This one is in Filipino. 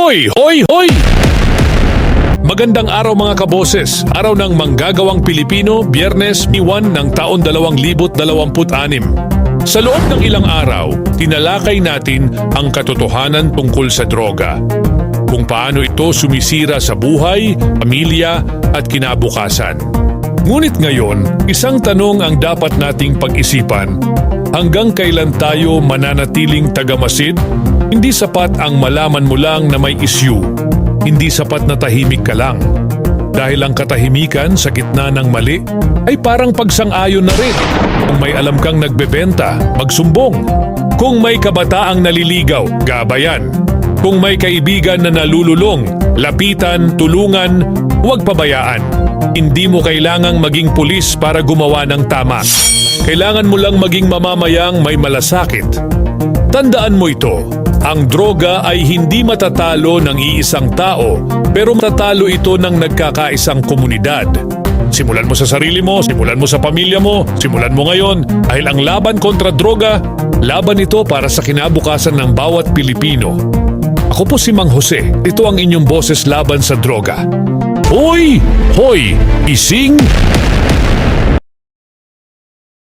Hoy! Hoy! Hoy! Magandang araw mga kaboses. Araw ng manggagawang Pilipino, Biyernes 1 ng taon 2026. Sa loob ng ilang araw, tinalakay natin ang katotohanan tungkol sa droga. Kung paano ito sumisira sa buhay, pamilya at kinabukasan. Ngunit ngayon, isang tanong ang dapat nating pag-isipan. Hanggang kailan tayo mananatiling tagamasid? Hindi sapat ang malaman mo lang na may issue. Hindi sapat na tahimik ka lang. Dahil ang katahimikan sa gitna ng mali ay parang pagsang-ayon na rin. Kung may alam kang nagbebenta, magsumbong. Kung may kabataang naliligaw, gabayan. Kung may kaibigan na nalululong, lapitan, tulungan, huwag pabayaan. Hindi mo kailangang maging pulis para gumawa ng tama. Kailangan mo lang maging mamamayang may malasakit. Tandaan mo ito. Ang droga ay hindi matatalo ng iisang tao, pero matatalo ito ng nagkakaisang komunidad. Simulan mo sa sarili mo, simulan mo sa pamilya mo, simulan mo ngayon. Dahil ang laban kontra droga, laban ito para sa kinabukasan ng bawat Pilipino. Ako po si Mang Jose. Ito ang inyong boses laban sa droga. Hoy! Hoy! Ising